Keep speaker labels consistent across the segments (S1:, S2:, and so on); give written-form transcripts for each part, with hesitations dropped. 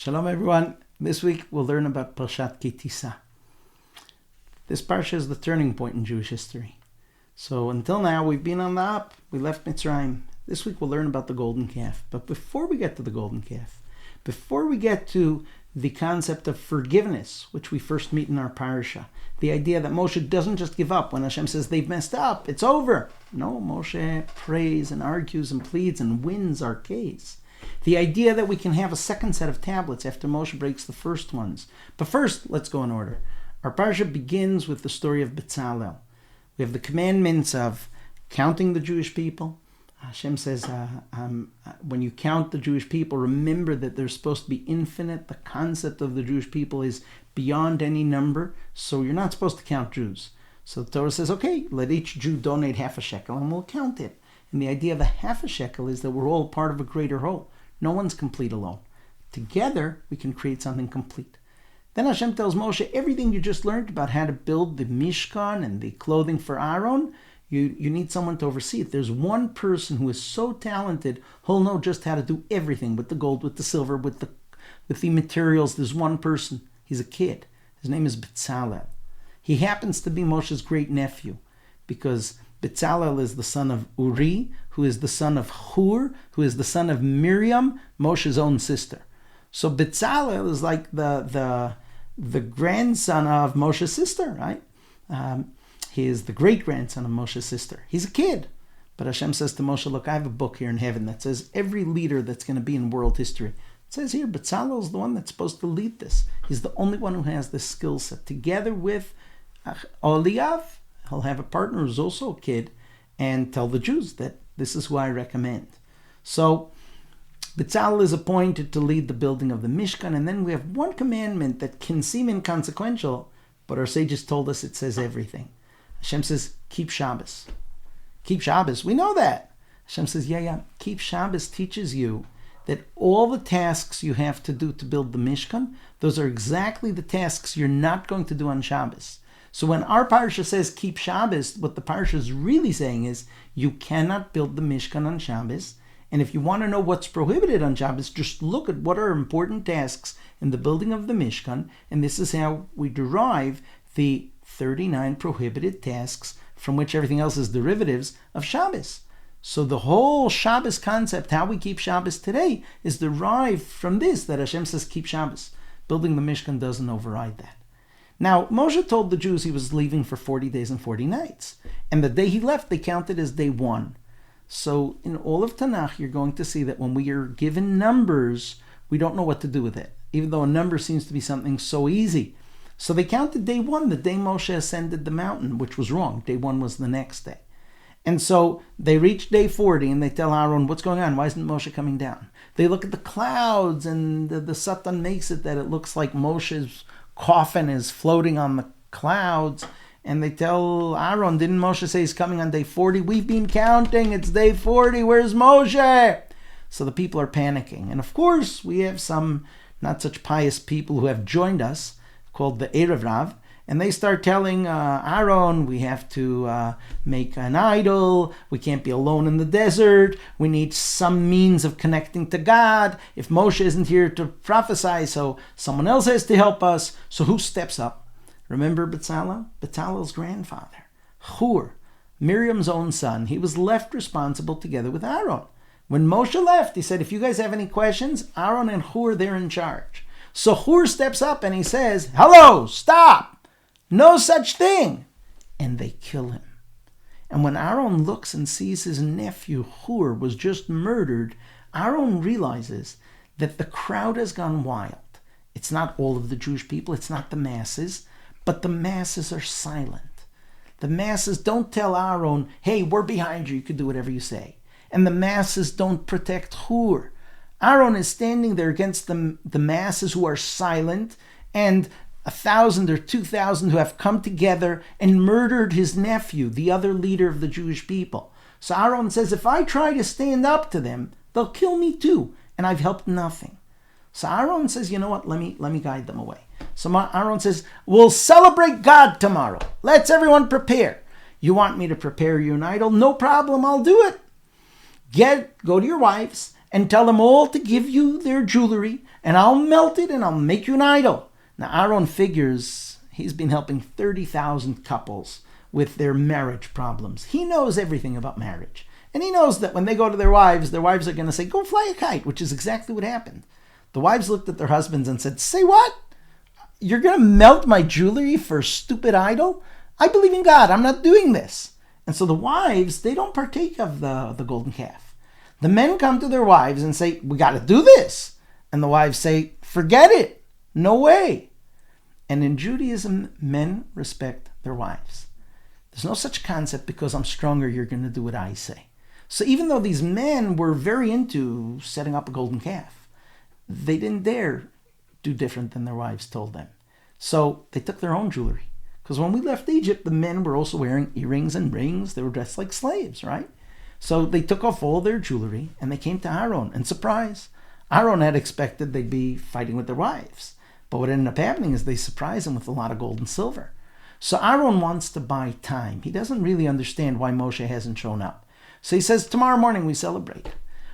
S1: Shalom everyone. This week we'll learn about Parshat Tisa. This Parsha is the turning point in Jewish history. So until now we've been on the up. We left Mitzrayim. This week we'll learn about the golden calf. But before we get to the golden calf, before we get to the concept of forgiveness, which we first meet in our Parsha, the idea that Moshe doesn't just give up when Hashem says they've messed up, it's over. No, Moshe prays and argues and pleads and wins our case. The idea that we can have a second set of tablets after Moshe breaks the first ones. But first, let's go in order. Our Parsha begins with the story of Bezalel. We have the commandments of counting the Jewish people. Hashem says, when you count the Jewish people, remember that they're supposed to be infinite. The concept of the Jewish people is beyond any number, so you're not supposed to count Jews. So the Torah says, okay, let each Jew donate half a shekel and we'll count it. And the idea of a half a shekel is that we're all part of a greater whole. No one's complete alone. Together, we can create something complete. Then Hashem tells Moshe, everything you just learned about how to build the Mishkan and the clothing for Aaron, you need someone to oversee it. There's one person who is so talented, who'll know just how to do everything with the gold, with the silver, with the materials. There's one person. He's a kid. His name is Bezalel. He happens to be Moshe's great nephew because Bezalel is the son of Uri, who is the son of Hur, who is the son of Miriam, Moshe's own sister. So Bezalel is like the grandson of Moshe's sister, right? He is the great-grandson of Moshe's sister. He's a kid. But Hashem says to Moshe, look, I have a book here in heaven that says every leader that's going to be in world history. It says here, Bezalel is the one that's supposed to lead this. He's the only one who has this skill set. Together with Oliav, he'll have a partner who's also a kid, and tell the Jews that this is who I recommend. So Bezalel is appointed to lead the building of the Mishkan, and then we have one commandment that can seem inconsequential, but our sages told us it says everything. Hashem says, keep Shabbos. Keep Shabbos, we know that. Hashem says, keep Shabbos teaches you that all the tasks you have to do to build the Mishkan, those are exactly the tasks you're not going to do on Shabbos. So when our Parsha says keep Shabbos, what the Parsha is really saying is you cannot build the Mishkan on Shabbos. And if you want to know what's prohibited on Shabbos, just look at what are important tasks in the building of the Mishkan. And this is how we derive the 39 prohibited tasks from which everything else is derivatives of Shabbos. So the whole Shabbos concept, how we keep Shabbos today, is derived from this, that Hashem says keep Shabbos. Building the Mishkan doesn't override that. Now, Moshe told the Jews he was leaving for 40 days and 40 nights. And the day he left, they counted as day one. So in all of Tanakh, you're going to see that when we are given numbers, we don't know what to do with it, even though a number seems to be something so easy. So they counted day one, the day Moshe ascended the mountain, which was wrong. Day one was the next day. And so they reach day 40 and they tell Aaron, what's going on? Why isn't Moshe coming down? They look at the clouds and the Satan makes it that it looks like Moshe's coffin is floating on the clouds. And they tell Aaron, didn't Moshe say he's coming on day 40? We've been counting, it's day 40, where's Moshe? So the people are panicking. And of course, we have some not such pious people who have joined us, called the Erev Rav, and they start telling Aaron, we have to make an idol, we can't be alone in the desert, we need some means of connecting to God. If Moshe isn't here to prophesy, so someone else has to help us. So who steps up? Remember Bezalel? Bezalel's grandfather, Hur, Miriam's own son. He was left responsible together with Aaron. When Moshe left, he said, if you guys have any questions, Aaron and Hur, they're in charge. So Hur steps up and he says, hello, stop, no such thing. And they kill him. And when Aaron looks and sees his nephew Hur was just murdered, Aaron realizes that the crowd has gone wild. It's not all of the Jewish people, it's not the masses, but the masses are silent. The masses don't tell Aaron, hey, we're behind you, you can do whatever you say. And the masses don't protect Hur. Aaron is standing there against the masses who are silent, and 1,000 or 2,000 who have come together and murdered his nephew, the other leader of the Jewish people. So Aaron says, if I try to stand up to them, they'll kill me too, and I've helped nothing. So Aaron says, you know what, let me guide them away. So Aaron says, we'll celebrate God tomorrow. Let's everyone prepare. You want me to prepare you an idol? No problem, I'll do it. Go to your wives and tell them all to give you their jewelry, and I'll melt it and I'll make you an idol. Now Aaron figures he's been helping 30,000 couples with their marriage problems. He knows everything about marriage. And he knows that when they go to their wives are going to say, go fly a kite, which is exactly what happened. The wives looked at their husbands and said, say what? You're going to melt my jewelry for a stupid idol? I believe in God. I'm not doing this. And so the wives, they don't partake of the golden calf. The men come to their wives and say, we got to do this. And the wives say, forget it. No way. And in Judaism, men respect their wives. There's no such concept, because I'm stronger, you're going to do what I say. So even though these men were very into setting up a golden calf, they didn't dare do different than their wives told them. So they took their own jewelry. Because when we left Egypt, the men were also wearing earrings and rings. They were dressed like slaves, right? So they took off all their jewelry and they came to Aaron. And surprise, Aaron had expected they'd be fighting with their wives. But what ended up happening is they surprised him with a lot of gold and silver. So Aaron wants to buy time. He doesn't really understand why Moshe hasn't shown up. So he says, tomorrow morning we celebrate.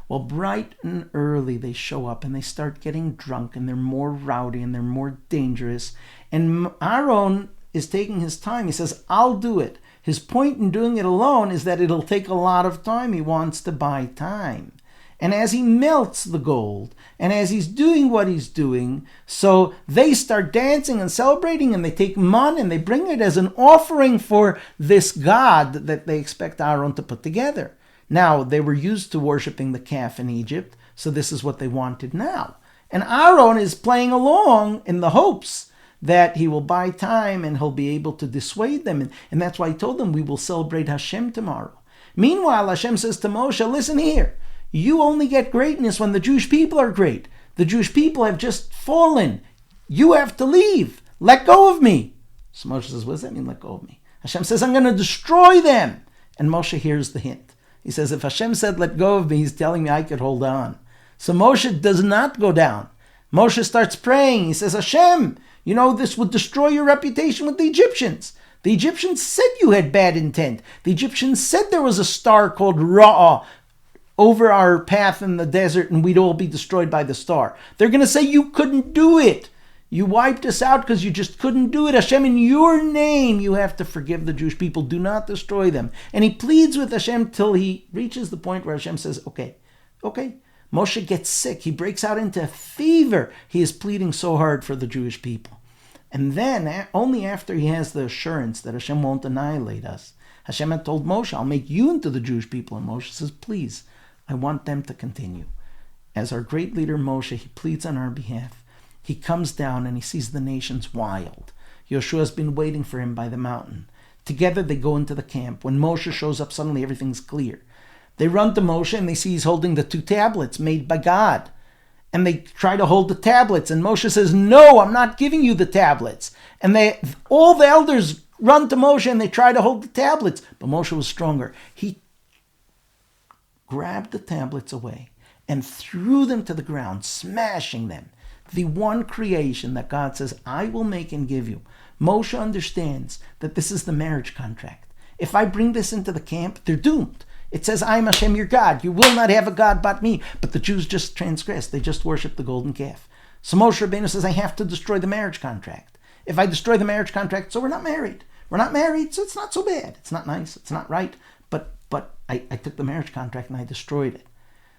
S1: Well, bright and early they show up and they start getting drunk and they're more rowdy and they're more dangerous. And Aaron is taking his time. He says, I'll do it. His point in doing it alone is that it'll take a lot of time. He wants to buy time. And as he melts the gold, and as he's doing what he's doing, so they start dancing and celebrating, and they take money and they bring it as an offering for this God that they expect Aaron to put together. Now, they were used to worshiping the calf in Egypt, so this is what they wanted now. And Aaron is playing along in the hopes that he will buy time and he'll be able to dissuade them. And that's why he told them, we will celebrate Hashem tomorrow. Meanwhile, Hashem says to Moshe, listen here. You only get greatness when the Jewish people are great. The Jewish people have just fallen. You have to leave. Let go of me. So Moshe says, what does that mean, let go of me? Hashem says, I'm going to destroy them. And Moshe hears the hint. He says, if Hashem said, let go of me, he's telling me I could hold on. So Moshe does not go down. Moshe starts praying. He says, Hashem, you know, this would destroy your reputation with the Egyptians. The Egyptians said you had bad intent. The Egyptians said there was a star called Ra'ah over our path in the desert and we'd all be destroyed by the star. They're going to say you couldn't do it. You wiped us out because you just couldn't do it. Hashem, in your name, you have to forgive the Jewish people. Do not destroy them. And he pleads with Hashem till he reaches the point where Hashem says, okay. Moshe gets sick. He breaks out into a fever. He is pleading so hard for the Jewish people. And then, only after he has the assurance that Hashem won't annihilate us, Hashem had told Moshe, I'll make you into the Jewish people. And Moshe says, please, I want them to continue. As our great leader Moshe, he pleads on our behalf. He comes down and he sees the nations wild. Yeshua has been waiting for him by the mountain. Together they go into the camp. When Moshe shows up, suddenly everything's clear. They run to Moshe and they see he's holding the 2 tablets made by God. And they try to hold the tablets. And Moshe says, no, I'm not giving you the tablets. And all the elders run to Moshe and they try to hold the tablets. But Moshe was stronger. He grabbed the tablets away and threw them to the ground, smashing them. The one creation that God says, I will make and give you. Moshe understands that this is the marriage contract. If I bring this into the camp, they're doomed. It says, I am Hashem, your God. You will not have a God but me. But the Jews just transgressed. They just worship the golden calf. So Moshe Rabbeinu says, I have to destroy the marriage contract. If I destroy the marriage contract, so we're not married. We're not married, so it's not so bad. It's not nice. It's not right. But I took the marriage contract and I destroyed it.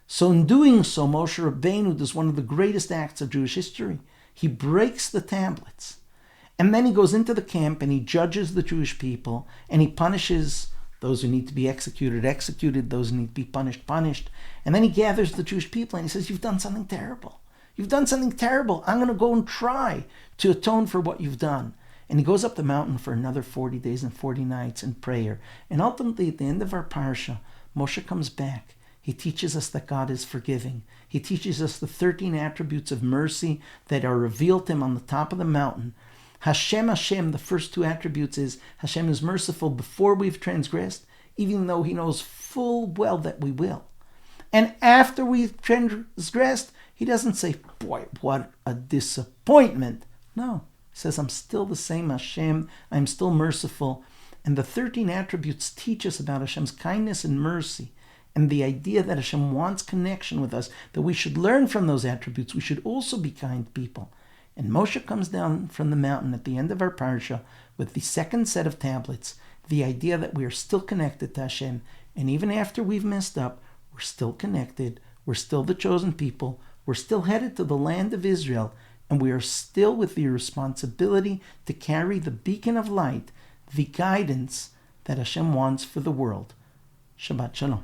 S1: So in doing so, Moshe Rabbeinu does one of the greatest acts of Jewish history. He breaks the tablets. And then he goes into the camp and he judges the Jewish people and he punishes those who need to be executed, those who need to be punished. And then he gathers the Jewish people and he says, you've done something terrible. You've done something terrible. I'm going to go and try to atone for what you've done. And he goes up the mountain for another 40 days and 40 nights in prayer. And ultimately, at the end of our Parsha, Moshe comes back. He teaches us that God is forgiving. He teaches us the 13 attributes of mercy that are revealed to him on the top of the mountain. Hashem, the first 2 attributes is Hashem is merciful before we've transgressed, even though he knows full well that we will. And after we've transgressed, he doesn't say, boy, what a disappointment. No, he says, I'm still the same Hashem. I'm still merciful. And the 13 attributes teach us about Hashem's kindness and mercy. and the idea that Hashem wants connection with us, that we should learn from those attributes. We should also be kind people. And Moshe comes down from the mountain at the end of our Parsha with the second set of tablets, the idea that we are still connected to Hashem, and even after we've messed up, we're still connected, we're still the chosen people, we're still headed to the land of Israel, and we are still with the responsibility to carry the beacon of light, the guidance that Hashem wants for the world. Shabbat Shalom.